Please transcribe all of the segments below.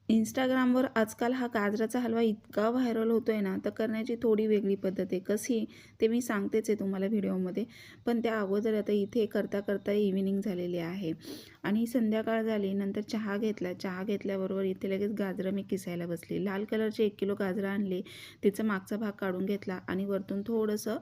Instagramवर आजकाल हा गाजराचा हलवा इतका व्हायरल होतोय ना, तर करण्याची थोडी वेगळी पद्धत आहे. कशी ते मी सांगतेच आहे तुम्हाला व्हिडिओमध्ये. पण त्या अगोदर आता इथे करता इव्हिनिंग झालेली आहे आणि संध्याकाळ झाली. नंतर चहा घेतला. चहा घेतल्याबरोबर इथे लगेच गाजरं मी किसायला बसली. लाल कलरचे 1 किलो गाजरं आणले. तिचा मागचा भाग काढून घेतला आणि वरतून थोडंसं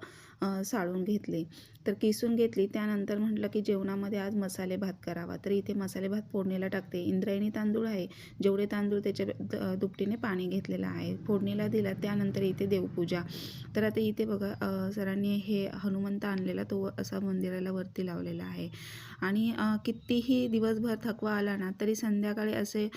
साळून घेतले. तर किसून घेतली. त्यानंतर म्हटलं की जेवणामध्ये आज मसाले भात करावा. तर इथे मसाले भात फोडणीला टाकते. इंद्रायणी तांदूळ आहे. जेवढे तांदूळ त्याच्या दुपटीने पाणी घेतलेलं आहे. फोडणीला दिला. त्यानंतर इथे देवपूजा. तर आता इथे बघा सरांनी हे हनुमंत आणलेला तो असा मंदिराला वरती लावलेला आहे आणि कितीही दिवसभर थकवा आला ना तरी संध्याकाळी असे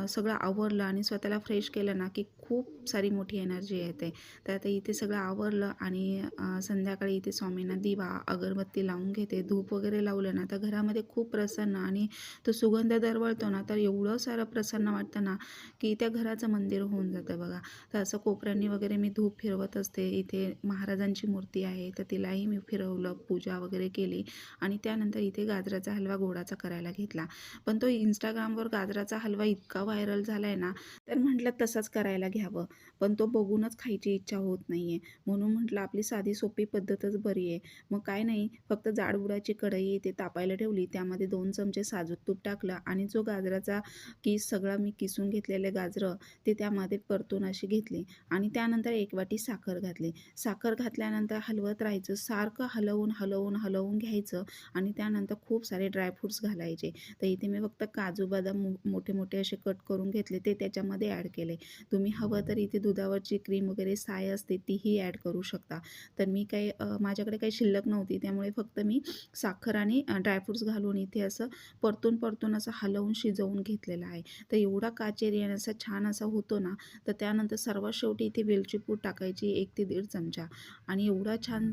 सगळं आवरलं आणि स्वतःला फ्रेश केलं ना की खूप सारी मोठी एनर्जी येते. तर आता इथे सगळं आवरलं आणि संध्याकाळी इथे स्वामींना दिवा अगरबत्ती लावून घेते. धूप वगैरे लावलं ना तर घरामध्ये खूप प्रसन्न आणि तो सुगंध दरवळतो ना तर एवढं सारं प्रसन्न वाटतं ना की त्या घराचं मंदिर होऊन जातं बघा. तर असं कोपऱ्यांनी वगैरे मी धूप फिरवत असते. इथे महाराजांची मूर्ती आहे तर तिलाही मी फिरवलं, पूजा वगैरे केली आणि त्यानंतर इथे गाजराचा हलवा गोडाचा करायला घेतला. पण तो Instagramवर गाजराचा हलवा इतका व्हायरल झाला आहे ना, तर म्हटलं तसंच करायला घ्यावं. पण तो बघूनच खायची इच्छा होत नाही आहे. म्हणून म्हटलं आपली साधी सोपी पद्धतच बरी आहे. मग काय नाही, फक्त जाडबुडाची कढई इथे तापायला ठेवली. त्यामध्ये 2 चमचे साजूक तूप टाकलं आणि जो गाजराचा किस सगळा मी किसून घेतलेले गाजरं ते त्यामध्ये परतून अशी घेतली आणि त्यानंतर 1 वाटी साखर घातली. साखर घातल्यानंतर हलवत राहायचं. सारखं हलवून घ्यायचं आणि त्यानंतर खूप सारे ड्रायफ्रुट्स घालायचे. तर इथे मी फक्त काजू, बदाम मोठे-मोठे असे कट करून घेतले ते त्याच्यामध्ये ॲड केले. तुम्ही हवं तर इथे दुधावरची क्रीम वगैरे साय असते तीही ॲड करू शकता. तर मी काही माझ्याकडे काही शिल्लक नव्हती त्यामुळे फक्त मी साखर आणि ड्रायफ्रुट्स घालून इथे असं परतून असं हलवून शिजवून घेतलेलं आहे. तर एवढा काचेरी आणि असा छान असा होतो ना, तर त्यानंतर सर्वात शेवटी इथे वेलची पूड टाकायची 1 ते 1.5 चमचा आणि एवढा छान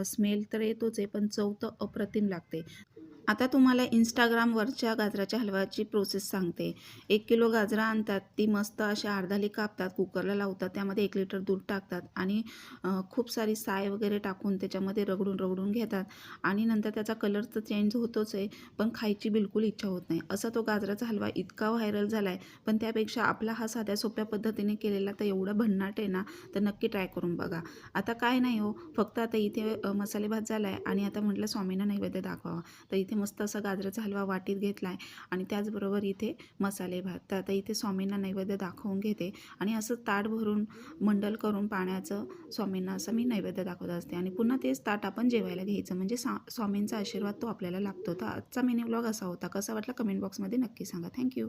स्मेल तर येतोच आहे, पण चव तर अप्रतिम लागते. आता तुम्हाला Instagramवरच्या गाजराच्या हलव्याची प्रोसेस सांगते. 1 किलो गाजरं आणतात, ती मस्त अशा अर्धाली कापतात, कुकरला लावतात, त्यामध्ये 1 लिटर दूध टाकतात आणि खूप सारी साय वगैरे टाकून त्याच्यामध्ये रगडून घेतात आणि नंतर त्याचा कलर तर चेंज होतोच आहे, पण खायची बिलकुल इच्छा होत नाही. असा तो गाजराचा हलवा इतका व्हायरल झाला आहे, पण त्यापेक्षा आपला हा साध्या सोप्या पद्धतीने केलेला तर एवढा भन्नाट आहे ना, तर नक्की ट्राय करून बघा. आता काय नाही हो, फक्त आता इथे मसाले भात झाला आहे आणि आता म्हटलं स्वामींना नैवेद्य दाखवावा. तर इथे मस्त असा गाजराचा हलवा वाटीत घेतला आहे आणि त्याचबरोबर इथे मसाले भात. तर आता इथे स्वामींना नैवेद्य दाखवून घेते आणि असं ताट भरून मंडल करून पाण्याचं स्वामींना असं मी नैवेद्य दाखवत असते आणि पुन्हा तेच ताट आपण जेवायला घ्यायचं म्हणजे स्वामींचा आशीर्वाद तो आपल्याला लाभतो. तर आजचा मिनी व्लॉग असा होता. कसा वाटला कमेंट बॉक्समध्ये नक्की सांगा. थँक्यू.